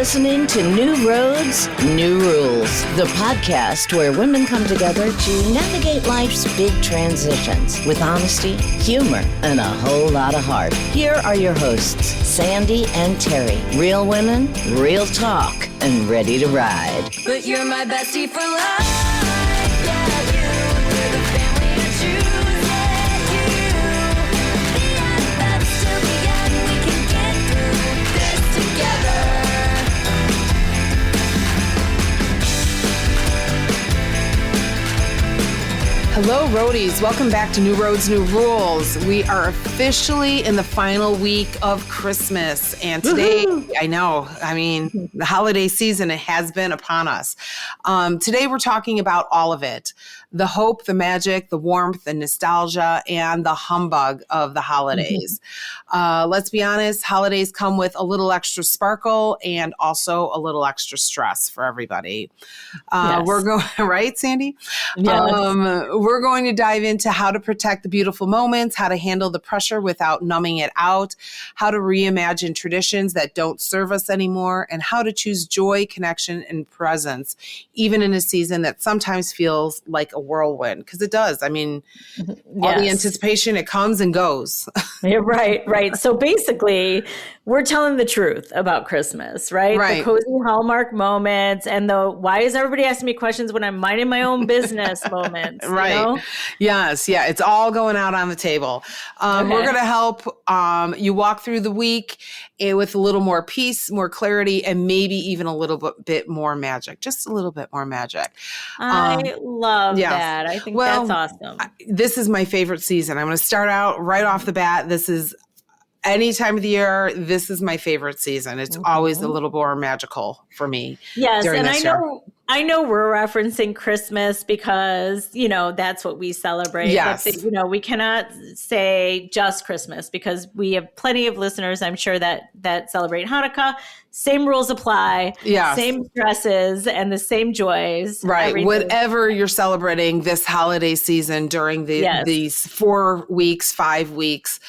listening to New Roads, New Rules, the podcast where women come together to navigate life's big transitions with honesty, humor, and a whole lot of heart. Here are your hosts, Sandy and Terry. Real women, real talk, and ready to ride. But you're my bestie for life. Yeah, you. We're the family I choose. Yeah, you. The best till the end. We can get through this together. Hello, roadies. Welcome back to New Roads, New Rules. We are officially in the final week of Christmas. And today, the holiday season, it has been upon us. Today, we're talking about all of it. The hope, the magic, the warmth, the nostalgia, and the humbug of the holidays. Let's be honest, holidays come with a little extra sparkle and also a little extra stress for everybody. Yes. We're going, right, Sandy? Yes. We're going to dive into how to protect the beautiful moments, how to handle the pressure without numbing it out, how to reimagine traditions that don't serve us anymore, and how to choose joy, connection, and presence, even in a season that sometimes feels like a whirlwind, because it does. I mean, all the anticipation, it comes and goes. Yeah, right. So basically, we're telling the truth about Christmas, right? Right. The cozy Hallmark moments and the why is everybody asking me questions when I'm minding my own business moments. Right. You know? Yes. Yeah. It's all going out on the table. We're going to help you walk through the week with a little more peace, more clarity, and maybe even a little bit more magic, just a little bit more magic. I love that. I think that's awesome. This is my favorite season. I'm going to start out right off the bat. This is any time of the year. This is my favorite season. It's always a little more magical for me. Yes. And I know we're referencing Christmas because, that's what we celebrate. Yes. But, we cannot say just Christmas because we have plenty of listeners, I'm sure, that celebrate Hanukkah. Same rules apply. Yes. Same stresses and the same joys. Right. Everything. Whatever you're celebrating this holiday season during these 4 weeks, 5 weeks,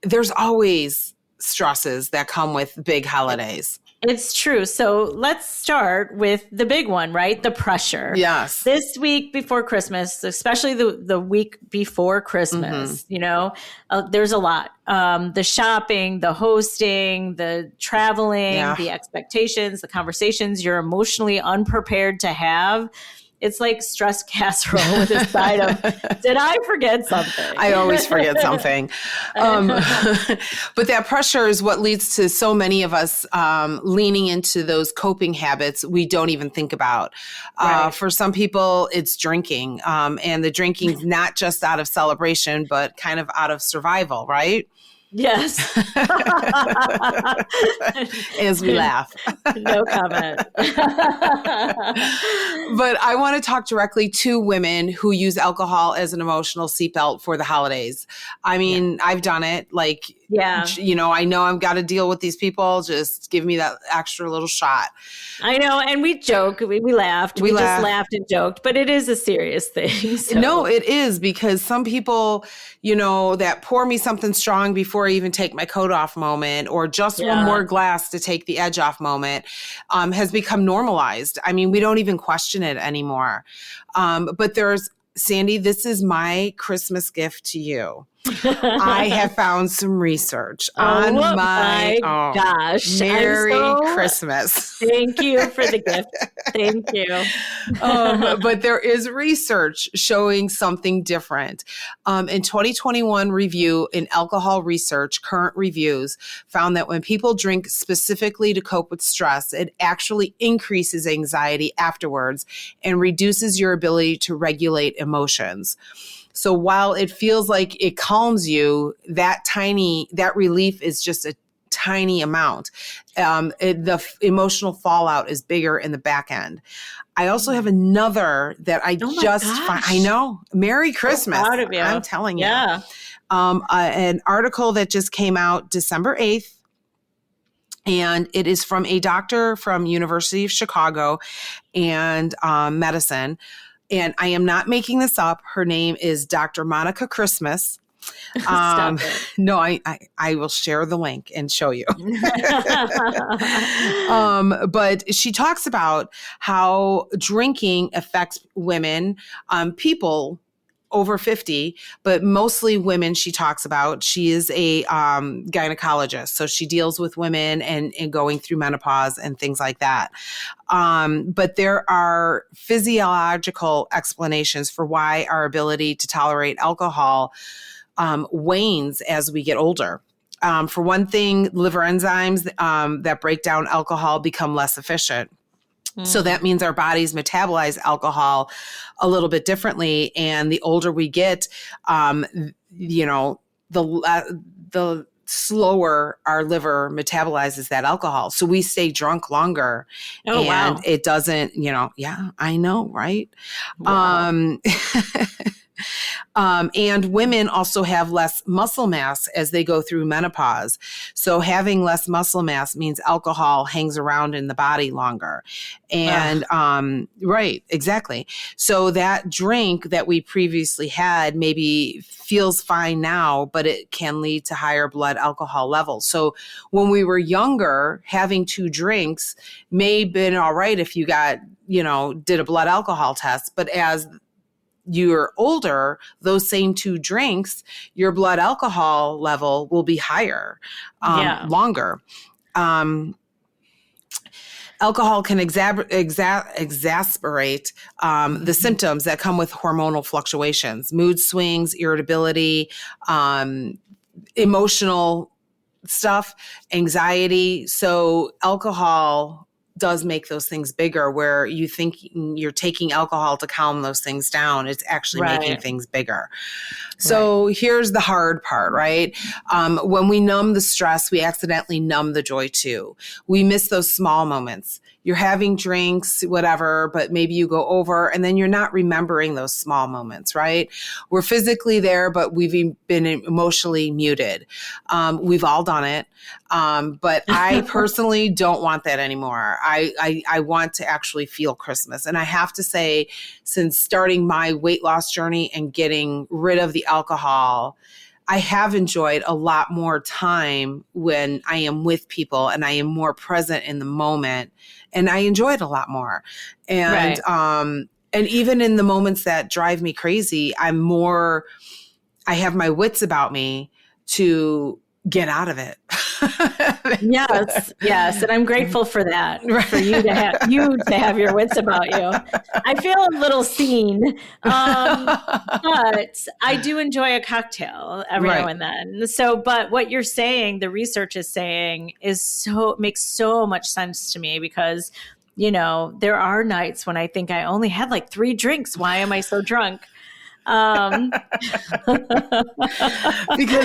there's always stresses that come with big holidays. It's true. So let's start with the big one, right? The pressure. Yes. This week before Christmas, especially the week before Christmas, there's a lot. The shopping, the hosting, the traveling, the expectations, the conversations you're emotionally unprepared to have. It's like stress casserole with a side of, did I forget something? I always forget something. But that pressure is what leads to so many of us leaning into those coping habits we don't even think about. Right. For some people, it's drinking. And the drinking's not just out of celebration, but kind of out of survival, right? Yes. As we laugh. No comment. But I want to talk directly to women who use alcohol as an emotional seatbelt for the holidays. I mean, I've done it. I know I've got to deal with these people. Just give me that extra little shot. I know. And we joke. We laughed. We just laughed and joked. But it is a serious thing. So. No, it is, because some people, that pour me something strong before I even take my coat off moment, or just one more glass to take the edge off moment, has become normalized. I mean, we don't even question it anymore. But Sandy, this is my Christmas gift to you. I have found some research on my gosh. Merry Christmas. Thank you for the gift. Thank you. But there is research showing something different. In 2021 review in alcohol research, current reviews found that when people drink specifically to cope with stress, it actually increases anxiety afterwards and reduces your ability to regulate emotions. So while it feels like it calms you, that relief is just a tiny amount. The emotional fallout is bigger in the back end. I also have another that I I know. Merry Christmas. So proud of you. I'm telling you. Yeah. An article that just came out December 8th. And it is from a doctor from University of Chicago and medicine. And I am not making this up. Her name is Dr. Monica Christmas. Stop it. No, I will share the link and show you. But she talks about how drinking affects women, people over 50, but mostly women she talks about. She is a gynecologist, so she deals with women and going through menopause and things like that. But there are physiological explanations for why our ability to tolerate alcohol wanes as we get older. For one thing, liver enzymes that break down alcohol become less efficient. So that means our bodies metabolize alcohol a little bit differently. And the older we get, the slower our liver metabolizes that alcohol. So we stay drunk longer. Oh, and wow. it doesn't, yeah, I know, right? Wow. And women also have less muscle mass as they go through menopause. So having less muscle mass means alcohol hangs around in the body longer. And, right, exactly. So that drink that we previously had maybe feels fine now, but it can lead to higher blood alcohol levels. So when we were younger, having 2 drinks may have been all right if you got, did a blood alcohol test, but as you're older, those same 2 drinks, your blood alcohol level will be higher, longer. Alcohol can exacerbate the symptoms that come with hormonal fluctuations, mood swings, irritability, emotional stuff, anxiety. So alcohol does make those things bigger, where you think you're taking alcohol to calm those things down. It's actually making things bigger. So here's the hard part, right? When we numb the stress, we accidentally numb the joy too. We miss those small moments. You're having drinks, whatever, but maybe you go over and then you're not remembering those small moments, right? We're physically there, but we've been emotionally muted. We've all done it. But I personally don't want that anymore. I want to actually feel Christmas. And I have to say, since starting my weight loss journey and getting rid of the alcohol, I have enjoyed a lot more time when I am with people and I am more present in the moment, and I enjoy it a lot more. And, and even in the moments that drive me crazy, I have my wits about me to get out of it. Yes. And I'm grateful for that, for you to have your wits about you. I feel a little seen, but I do enjoy a cocktail every now and then. So, but what you're saying, the research is saying, makes so much sense to me, because, there are nights when I think I only had like 3 drinks. Why am I so drunk? Because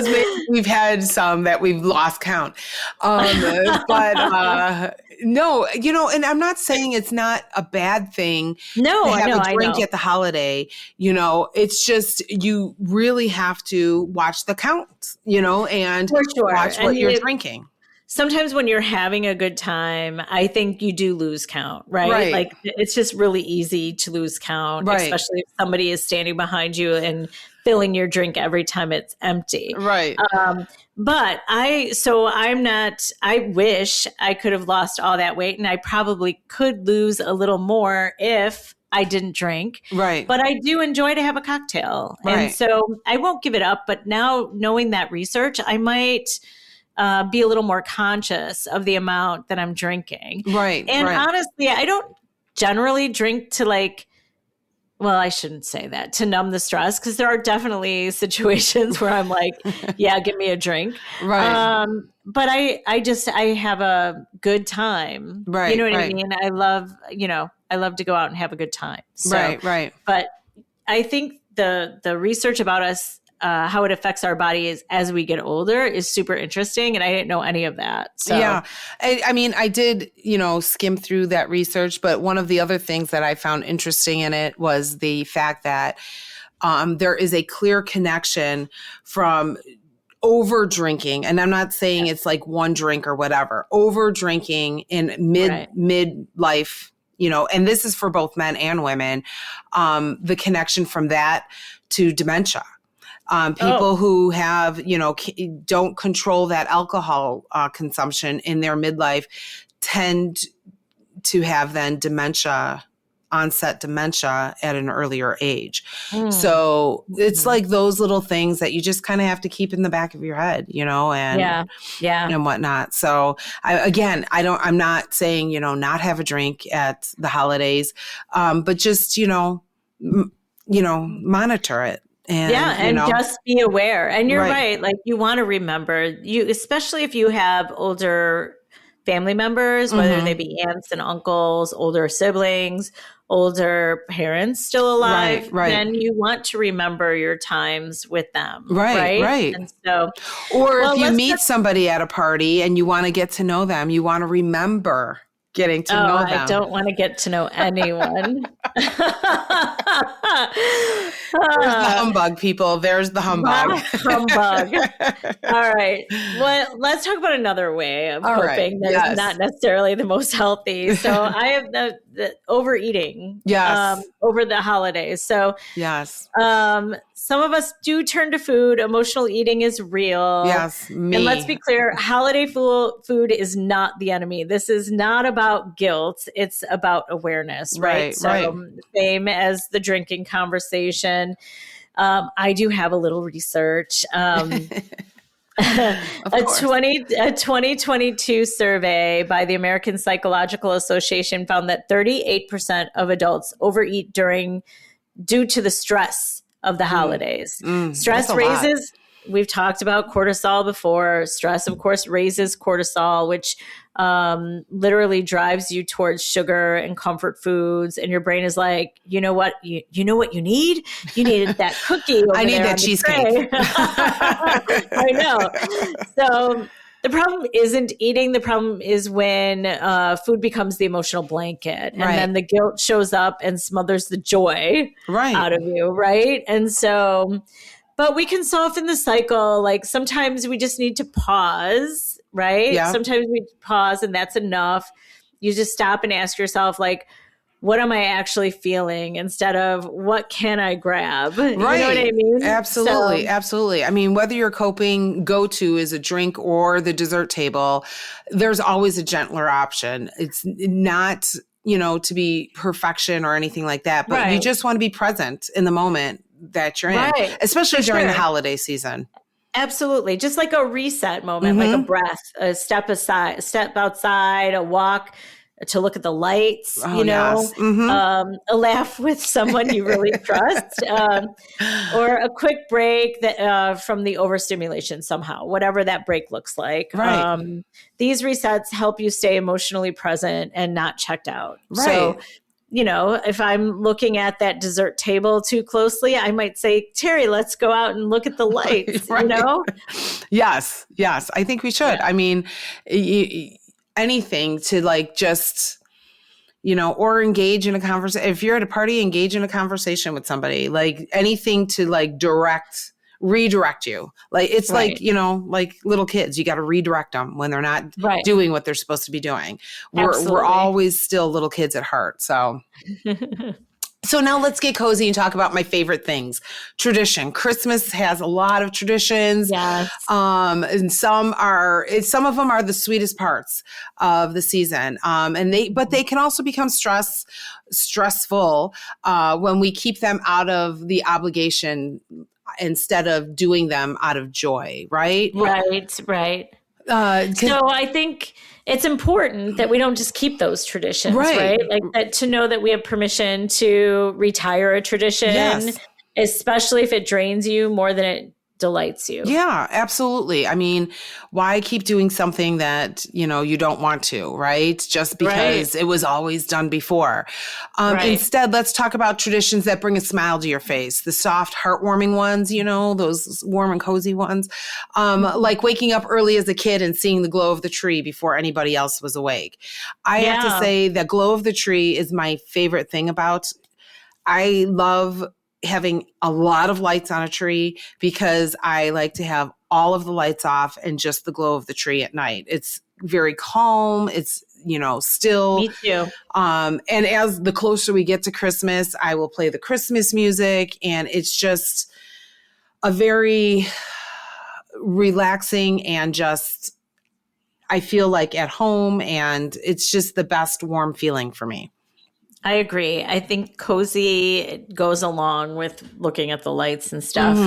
maybe we've had some that we've lost count. But no, and I'm not saying it's not a bad thing to have a drink at the holiday. It's just, you really have to watch the count, and watch what you're drinking. Sometimes when you're having a good time, I think you do lose count, right? Like, it's just really easy to lose count, especially if somebody is standing behind you and filling your drink every time it's empty. Right. But I wish I could have lost all that weight, and I probably could lose a little more if I didn't drink. Right. But I do enjoy to have a cocktail. Right. And so I won't give it up. But now, knowing that research, I might be a little more conscious of the amount that I'm drinking. Right. And honestly, I don't generally drink to I shouldn't say that, to numb the stress, because there are definitely situations where I'm like, yeah, give me a drink. Right. But I have a good time. Right. You know what I mean? I love to go out and have a good time. So, right. But I think the research about us, how it affects our bodies as we get older, is super interesting. And I didn't know any of that. So. Yeah. I mean, I did, skim through that research, but one of the other things that I found interesting in it was the fact that there is a clear connection from over drinking. And I'm not saying it's like one drink or whatever, over drinking in midlife, and this is for both men and women, the connection from that to dementia. People who have, don't control that alcohol consumption in their midlife tend to have then onset dementia at an earlier age. So it's like those little things that you just kind of have to keep in the back of your head, and and whatnot. So I'm not saying, not have a drink at the holidays, but just, monitor it. And, just be aware. And you're right. Like you want to remember especially if you have older family members, whether they be aunts and uncles, older siblings, older parents still alive, then you want to remember your times with them. Right. And so, or if you meet somebody at a party and you want to get to know them, you want to remember getting to know them. I don't want to get to know anyone. There's the humbug, people. There's the humbug. Humbug. All right. Well, let's talk about another way of coping that is not necessarily the most healthy. So I have the overeating over the holidays. So some of us do turn to food. Emotional eating is real. Yes, me. And let's be clear, holiday food is not the enemy. This is not about guilt. It's about awareness, right? Same as the drinking conversation. I do have a little research. A 2022 survey by the American Psychological Association found that 38% of adults overeat due to the stress of the holidays. Stress raises, we've talked about cortisol before. Stress, of course, raises cortisol, which literally drives you towards sugar and comfort foods. And your brain is like, you know what? You know what you need? You need that cookie. I need that cheesecake. I know. So the problem isn't eating. The problem is when food becomes the emotional blanket, and then the guilt shows up and smothers the joy out of you, right? And so, but we can soften the cycle. Like sometimes we just need to pause, right? Yeah. Sometimes we pause and that's enough. You just stop and ask yourself, like, what am I actually feeling instead of what can I grab? You know what I mean? Absolutely. Absolutely. I mean, whether your coping go-to is a drink or the dessert table, there's always a gentler option. It's not, to be perfection or anything like that, but you just want to be present in the moment that you're in, especially during the holiday season. Absolutely. Just like a reset moment, like a breath, a step outside, a walk, to look at the lights, a laugh with someone you really trust, or a quick break from the overstimulation somehow, whatever that break looks like. These resets help you stay emotionally present and not checked out. So, if I'm looking at that dessert table too closely, I might say, Terry, let's go out and look at the lights, Yes. I think we should. I mean, anything to just, or engage in a conversation. If you're at a party, engage in a conversation with somebody, like anything to redirect you. Like, it's like little kids, you got to redirect them when they're not doing what they're supposed to be doing. We're always still little kids at heart. So So now let's get cozy and talk about my favorite things. Tradition. Christmas has a lot of traditions. Yes. And some of them are the sweetest parts of the season. But they can also become stressful when we keep them out of the obligation instead of doing them out of joy, right? Right. So I think it's important that we don't just keep those traditions, right? Like that, to know that we have permission to retire a tradition, especially if it drains you more than it delights you. Yeah, absolutely. I mean, why keep doing something that, you don't want to, right? Just because it was always done before. Instead, let's talk about traditions that bring a smile to your face. The soft, heartwarming ones, those warm and cozy ones. Like waking up early as a kid and seeing the glow of the tree before anybody else was awake. I have to say the glow of the tree is my favorite thing I love having a lot of lights on a tree because I like to have all of the lights off and just the glow of the tree at night. It's very calm. It's, still. Me too. And as the closer we get to Christmas, I will play the Christmas music, and it's just, a very relaxing and just, I feel like at home, and it's just the best warm feeling for me. I agree. I think cozy goes along with looking at the lights and stuff.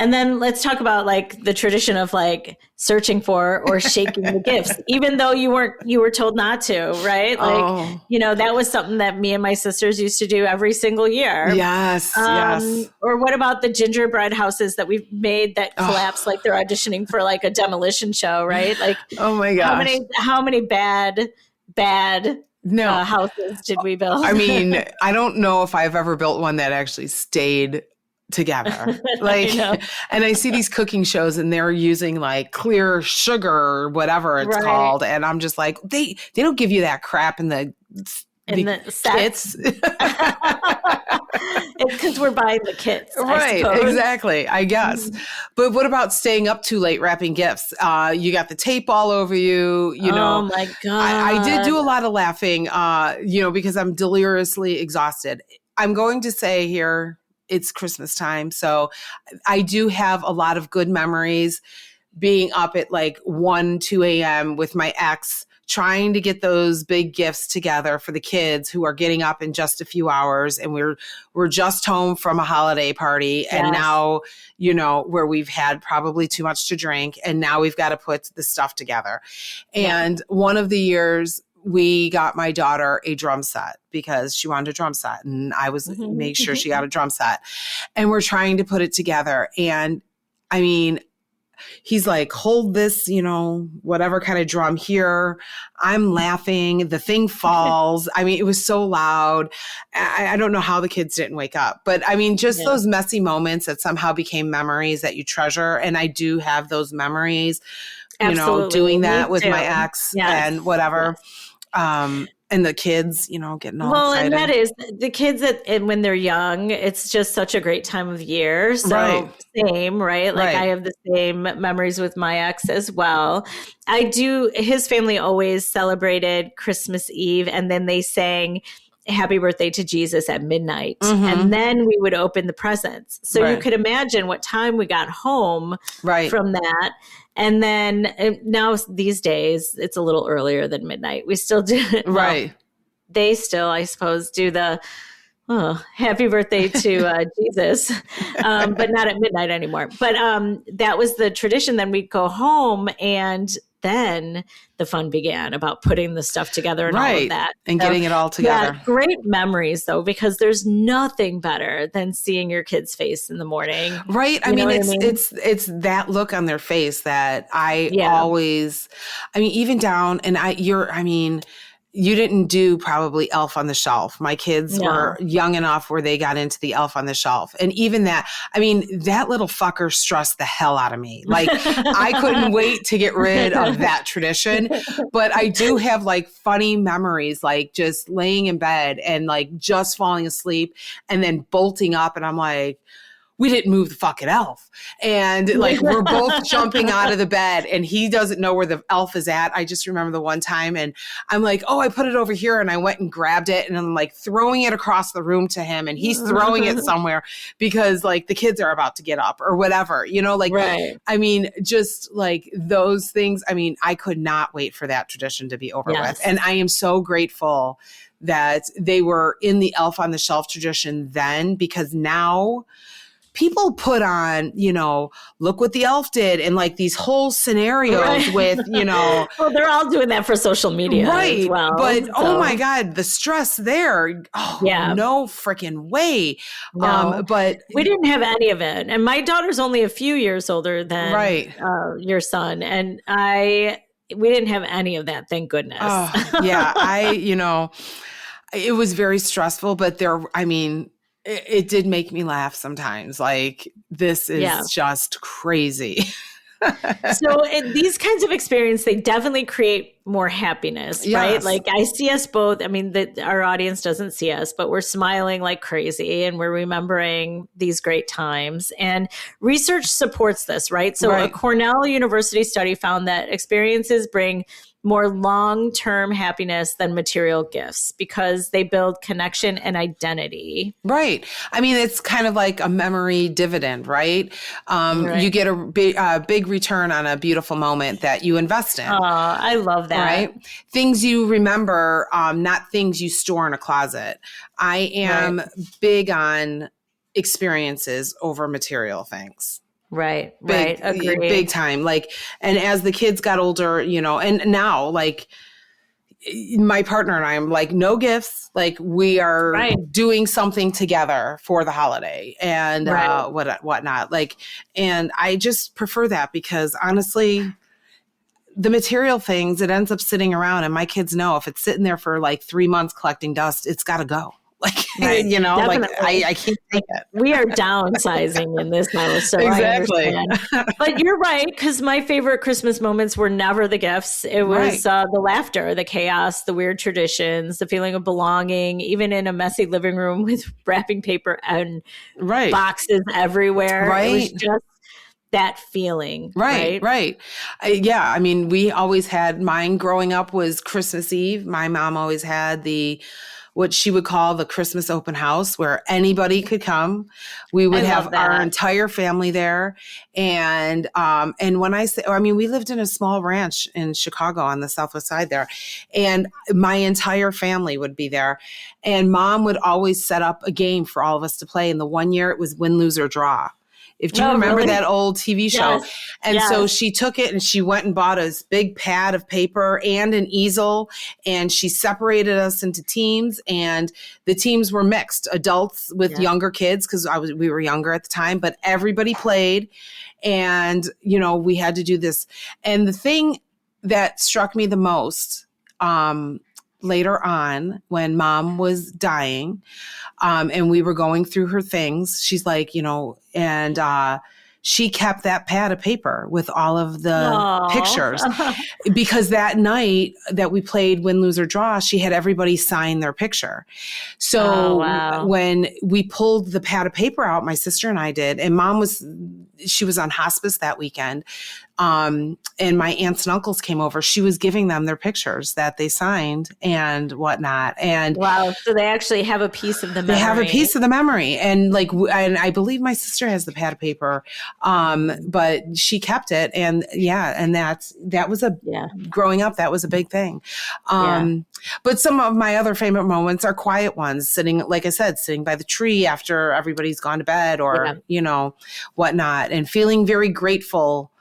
And then let's talk about like the tradition of like searching for or shaking the gifts, even though you were told not to, right? Like, that was something that me and my sisters used to do every single year. Yes. Yes. Or what about the gingerbread houses that we've made that collapse like they're auditioning for like a demolition show, right? Like, oh my gosh. How many bad houses did we build? I mean, I don't know if I've ever built one that actually stayed together. Like, and I see these cooking shows and they're using like clear sugar or whatever it's called. And I'm just like, they don't give you that crap in the kits. It's because we're buying the kits. Right. Exactly. I guess. But what about staying up too late wrapping gifts? You got the tape all over you, Oh my God. I did do a lot of laughing, because I'm deliriously exhausted. I'm going to say here, it's Christmas time. So I do have a lot of good memories being up at like 1, 2 a.m. with my ex, trying to get those big gifts together for the kids who are getting up in just a few hours. And we're just home from a holiday party. Yes. And now, where we've had probably too much to drink. And now we've got to put the stuff together. And one of the years, we got my daughter a drum set because she wanted a drum set, and I was make sure she got a drum set, and we're trying to put it together. And I mean, he's like, hold this, whatever kind of drum here. I'm laughing. The thing falls. I mean, it was so loud. I don't know how the kids didn't wake up, but I mean, just those messy moments that somehow became memories that you treasure. And I do have those memories, doing that with my ex and whatever. And the kids, getting all excited. And that is the kids and when they're young, it's just such a great time of year. So same, right? Like I have the same memories with my ex as well. His family always celebrated Christmas Eve, and then they sang Happy Birthday to Jesus at midnight. And then we would open the presents. So you could imagine what time we got home from that. And then now these days, it's a little earlier than midnight. We still do. They still, I suppose, do the happy birthday to Jesus, but not at midnight anymore. But that was the tradition. Then we'd go home, and then the fun began about putting the stuff together and all of that. And getting it all together. Yeah, great memories, though, because there's nothing better than seeing your kid's face in the morning. Right. I mean, it's that look on their face that I always, even down, and you didn't do probably Elf on the Shelf. My kids were young enough where they got into the Elf on the Shelf. And even that, that little fucker stressed the hell out of me. Like, I couldn't wait to get rid of that tradition. But I do have like funny memories, like just laying in bed and like just falling asleep and then bolting up. And I'm like, we didn't move the fucking elf. And like, we're both jumping out of the bed and he doesn't know where the elf is at. I just remember the one time and I'm like, oh, I put it over here, and I went and grabbed it and I'm like throwing it across the room to him, and he's throwing it somewhere because like the kids are about to get up or whatever, just like those things. I could not wait for that tradition to be over with. And I am so grateful that they were in the Elf on the Shelf tradition then, because now people put on, look what the elf did, and like these whole scenarios with, Well, they're all doing that for social media as well. But oh my God, the stress there. Oh, no freaking way. No. But we didn't have any of it. And my daughter's only a few years older than your son. And we didn't have any of that. Thank goodness. It was very stressful, but it did make me laugh sometimes. Like, this is just crazy. So these kinds of experience, they definitely create more happiness, Yes. right? Like I see us both. I mean, our audience doesn't see us, but we're smiling like crazy and we're remembering these great times. And research supports this, right? So a Cornell University study found that experiences bring more long-term happiness than material gifts because they build connection and identity. Right. I mean, it's kind of like a memory dividend, right? You get a big return on a beautiful moment that you invest in. Oh, I love that. Right? Things you remember, not things you store in a closet. I am big on experiences over material things. Right. Agree. Big time. Like, and as the kids got older, you know, and now like my partner and I am like, no gifts. Like we are doing something together for the holiday and whatnot. Like, and I just prefer that because honestly, the material things, it ends up sitting around and my kids know if it's sitting there for like 3 months collecting dust, it's got to go. Like, you know, definitely. Like I can't take it. We are downsizing in this house. So exactly. But you're right. Because my favorite Christmas moments were never the gifts. It was the laughter, the chaos, the weird traditions, the feeling of belonging, even in a messy living room with wrapping paper and boxes everywhere. It was just that feeling. Right. Yeah. I mean, we always had, mine growing up was Christmas Eve. My mom always had what she would call the Christmas open house where anybody could come. We would have our entire family there. And when I say, I mean, we lived in a small ranch in Chicago on the Southwest side there, and my entire family would be there. And Mom would always set up a game for all of us to play. And the one year it was win, lose, or draw. If you remember that old TV show. Yes. And so she took it and she went and bought a big pad of paper and an easel, and she separated us into teams, and the teams were mixed, adults with younger kids, because we were younger at the time, but everybody played, and you know, we had to do this. And the thing that struck me the most later on when Mom was dying, and we were going through her things, she's like, you know, and she kept that pad of paper with all of the pictures because that night that we played Win, Lose, or Draw, she had everybody sign their picture. So when we pulled the pad of paper out, my sister and I did, and Mom she was on hospice that weekend. And my aunts and uncles came over. She was giving them their pictures that they signed and whatnot. And so they actually have a piece of the memory. They have a piece of the memory. And like, and I believe my sister has the pad of paper. But she kept it. And and that was growing up, that was a big thing. But some of my other favorite moments are quiet ones, sitting, like I said, sitting by the tree after everybody's gone to bed or, you know, whatnot, and feeling very grateful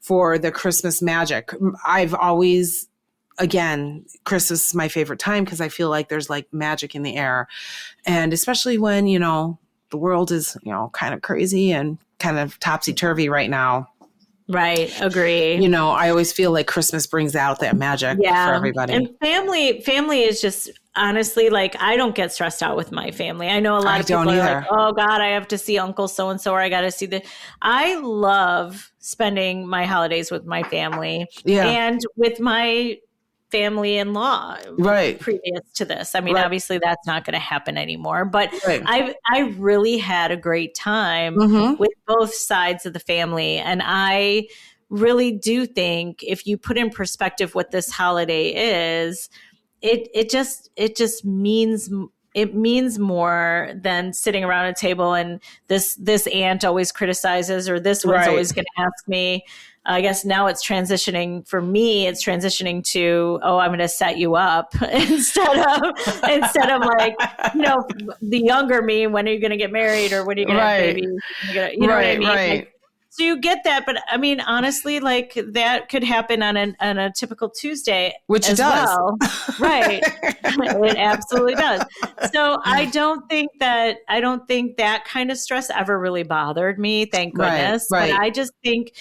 for the Christmas magic. I've always, again, Christmas is my favorite time because I feel like there's like magic in the air. And especially when, you know, the world is, you know, kind of crazy and kind of topsy-turvy right now. Right. Agree. You know, I always feel like Christmas brings out that magic for everybody. And family is just, honestly, like, I don't get stressed out with my family. I know a lot of people are like, oh God, I have to see Uncle so-and-so, or I got to see I love spending my holidays with my family and with my family-in-law previous to this. I mean, obviously that's not going to happen anymore, but I really had a great time with both sides of the family. And I really do think if you put in perspective what this holiday is, it just means more than sitting around a table and this aunt always criticizes, or this one's always going to ask me. I guess now it's transitioning for me. It's transitioning to, oh, I'm going to set you up instead of like, you know, the younger me. When are you going to get married, or when are you going to have babies? You know what I mean? Like, so you get that, but I mean, honestly, like that could happen on a typical Tuesday, which as it does. Well. Right? It absolutely does. So I don't think that kind of stress ever really bothered me. Thank goodness. But I just think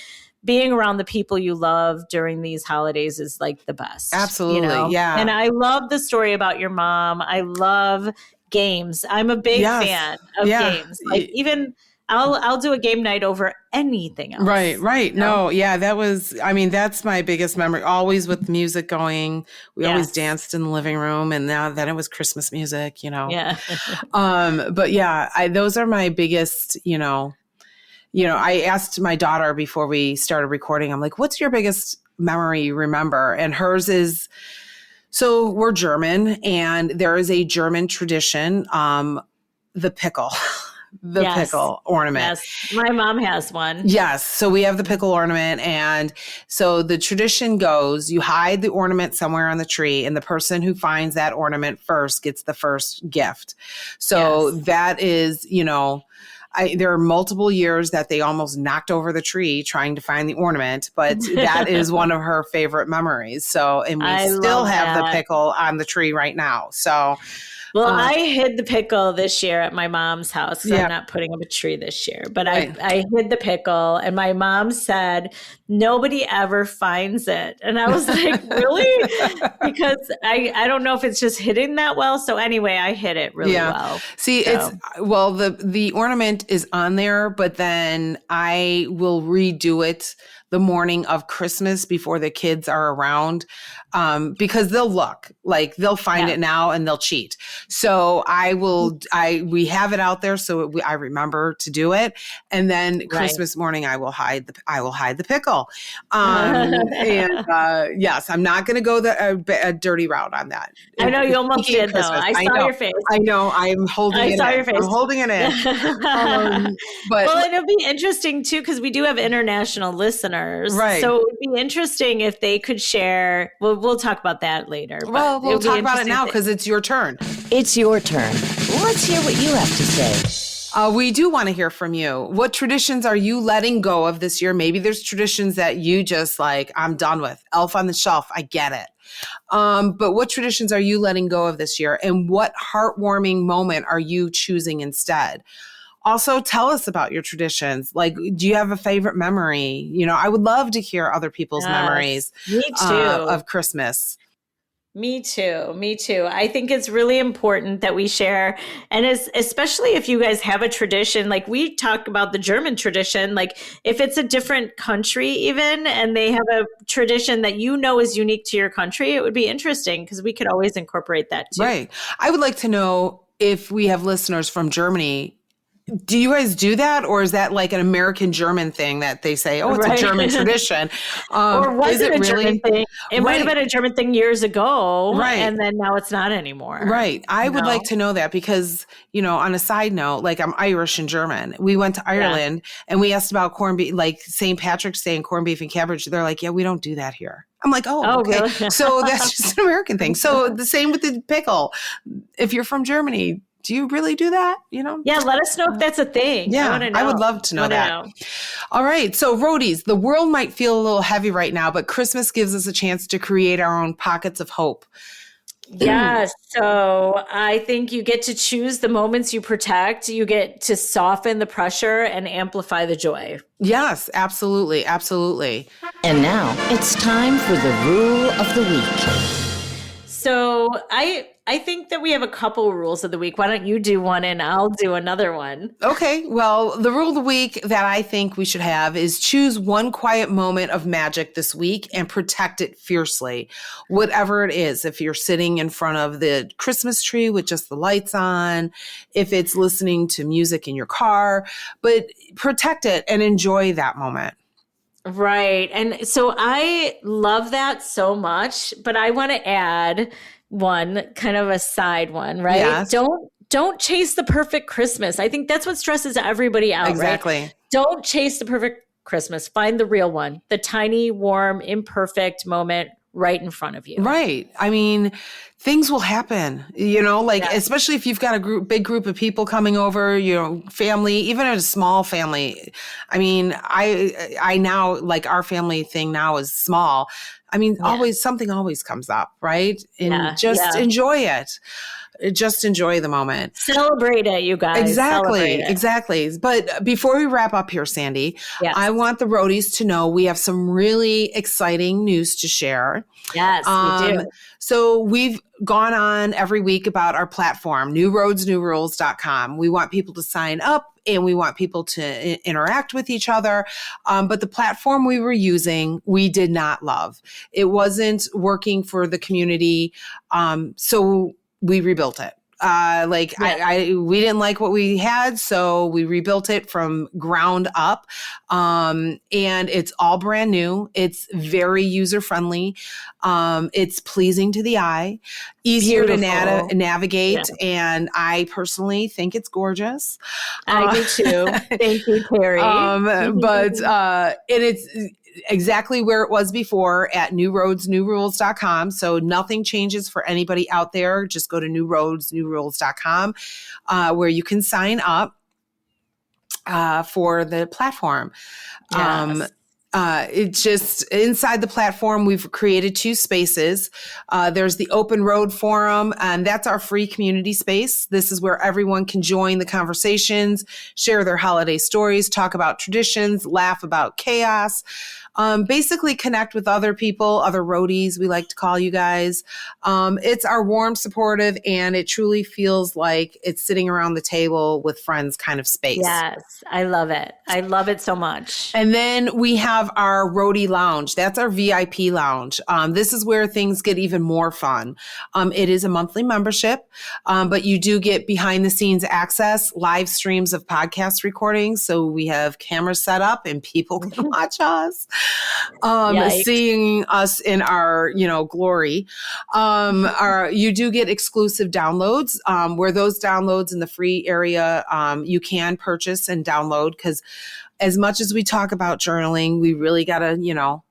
being around the people you love during these holidays is like the best. Absolutely. You know? Yeah. And I love the story about your mom. I love games. I'm a big fan of games. Like even I'll do a game night over anything else. Right. You know? No, yeah, that's my biggest memory. Always with music going. We always danced in the living room, and then it was Christmas music, Yeah. But yeah, those are my biggest, I asked my daughter before we started recording, I'm like, what's your biggest memory you remember? And hers is, so we're German, and there is a German tradition, the pickle. Pickle ornament. Yes. My mom has one. Yes. So we have the pickle ornament. And so the tradition goes, you hide the ornament somewhere on the tree, and the person who finds that ornament first gets the first gift. So that is, there are multiple years that they almost knocked over the tree trying to find the ornament, but that is one of her favorite memories. So, and we still have the pickle on the tree right now. So, well, I hid the pickle this year at my mom's house because I'm not putting up a tree this year. But I hid the pickle, and my mom said, nobody ever finds it. And I was like, really? Because I don't know if it's just hidden that well. So anyway, I hid it really well. See, the ornament is on there, but then I will redo it the morning of Christmas before the kids are around, because they'll find it now and they'll cheat. So we have it out there. So I remember to do it. And then Christmas morning, I will hide the pickle. Yes, I'm not going to go a dirty route on that. I know you almost did though. I saw your face. I know. I'm holding it in. I saw your face. I'm holding it in. Well, it'll be interesting too, because we do have international listeners. Right. So it would be interesting if they could share. Well, we'll talk about that later. Well, we'll talk about it now because it's your turn. It's your turn. Let's hear what you have to say. We do want to hear from you. What traditions are you letting go of this year? Maybe there's traditions that you just like, I'm done with. Elf on the Shelf, I get it. But what traditions are you letting go of this year? And what heartwarming moment are you choosing instead? Also, tell us about your traditions. Like, do you have a favorite memory? I would love to hear other people's memories of Christmas. Me too. I think it's really important that we share. And especially if you guys have a tradition, like we talk about the German tradition, like if it's a different country even, and they have a tradition that is unique to your country, it would be interesting because we could always incorporate that too. Right. I would like to know if we have listeners from Germany. Do you guys do that, or is that like an American German thing that they say, oh, it's a German tradition? Or was it a German thing? It might have been a German thing years ago, and then now it's not anymore. Right. I would like to know that because, on a side note, like I'm Irish and German. We went to Ireland and we asked about corned beef, like St. Patrick's Day and corned beef and cabbage. They're like, yeah, we don't do that here. I'm like, oh okay. Really? So that's just an American thing. So the same with the pickle. If you're from Germany, do you really do that? Yeah, let us know if that's a thing. Yeah, I would love to know that. All right. So roadies, the world might feel a little heavy right now, but Christmas gives us a chance to create our own pockets of hope. Yeah. So I think you get to choose the moments you protect. You get to soften the pressure and amplify the joy. Yes, absolutely. Absolutely. And now it's time for the rule of the week. So I think that we have a couple rules of the week. Why don't you do one and I'll do another one? Okay. Well, the rule of the week that I think we should have is choose one quiet moment of magic this week and protect it fiercely. Whatever it is, if you're sitting in front of the Christmas tree with just the lights on, if it's listening to music in your car, but protect it and enjoy that moment. Right. And so I love that so much, but I want to add one kind of a side one, right? Yes. Don't chase the perfect Christmas. I think that's what stresses everybody out. Exactly. Right? Don't chase the perfect Christmas. Find the real one, the tiny, warm, imperfect moment right in front of you. Right. I mean, things will happen, especially if you've got a big group of people coming over, family, even a small family. I mean, I now, like our family thing now is small. I mean, something always comes up, right? And just enjoy it. just enjoy the moment. Celebrate it, you guys. Exactly. Celebrate it. Exactly. But before we wrap up here, Sandy, Yes. I want the roadies to know we have some really exciting news to share. Yes, we do. So we've gone on every week about our platform, newroadsnewrules.com. We want people to sign up and we want people to interact with each other. But the platform we were using, we did not love. It wasn't working for the community. So we rebuilt it. We didn't like what we had, so we rebuilt it from ground up. And it's all brand new. It's very user friendly. It's pleasing to the eye, easier to navigate. Yeah. And I personally think it's gorgeous. I do too. Thank you, Terry. It's exactly where it was before at newroadsnewrules.com. So nothing changes for anybody out there. Just go to newroadsnewrules.com where you can sign up for the platform. Yes. It's just inside the platform, we've created 2 spaces. There's the Open Road Forum, and that's our free community space. This is where everyone can join the conversations, share their holiday stories, talk about traditions, laugh about chaos. Basically connect with other people, other roadies, we like to call you guys. It's our warm, supportive, and it truly feels like it's sitting around the table with friends kind of space. Yes, I love it. I love it so much. And then we have our roadie lounge. That's our VIP lounge. This is where things get even more fun. It is a monthly membership, but you do get behind the scenes access, live streams of podcast recordings. So we have cameras set up and people can watch us. Seeing us in our, glory. You do get exclusive downloads, where those downloads in the free area, you can purchase and download, because as much as we talk about journaling, we really got to,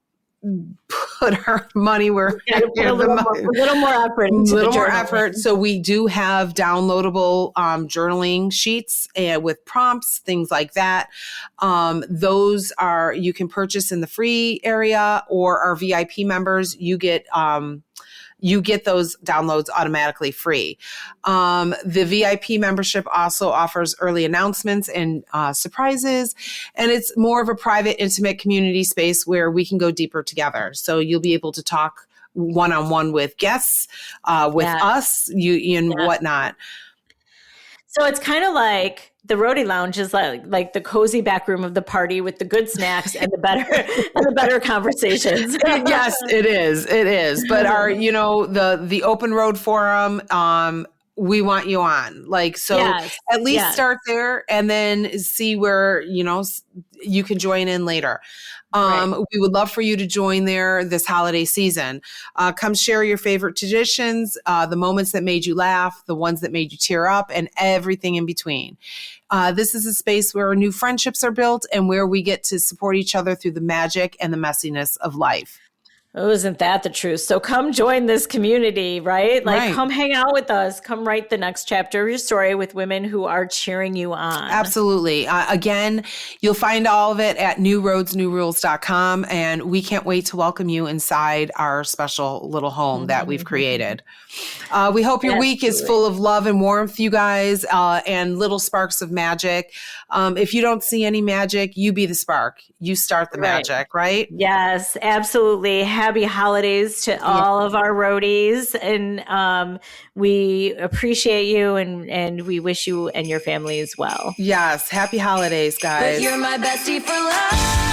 put our money where a little more effort. So we do have downloadable journaling sheets with prompts, things like that. Those you can purchase in the free area, or our VIP members, you get those downloads automatically free. The VIP membership also offers early announcements and surprises, and it's more of a private, intimate community space where we can go deeper together. So you'll be able to talk one-on-one with guests, with us, whatnot. So it's kind of like the roadie lounge is like the cozy back room of the party with the good snacks and the better conversations. Yes, it is. It is. But our, the Open Road Forum, we want you on. At least start there and then see where, you can join in later. We would love for you to join there this holiday season. Come share your favorite traditions, the moments that made you laugh, the ones that made you tear up, and everything in between. This is a space where new friendships are built and where we get to support each other through the magic and the messiness of life. Oh, isn't that the truth? So come join this community, right? Come hang out with us. Come write the next chapter of your story with women who are cheering you on. Absolutely. Again, you'll find all of it at newroadsnewrules.com, and we can't wait to welcome you inside our special little home that we've created. We hope your week is full of love and warmth, you guys, and little sparks of magic. If you don't see any magic, you be the spark. You start the magic, right? Yes, absolutely. Happy holidays to all of our roadies. And we appreciate you and we wish you and your family as well. Yes. Happy holidays, guys. But you're my bestie for life.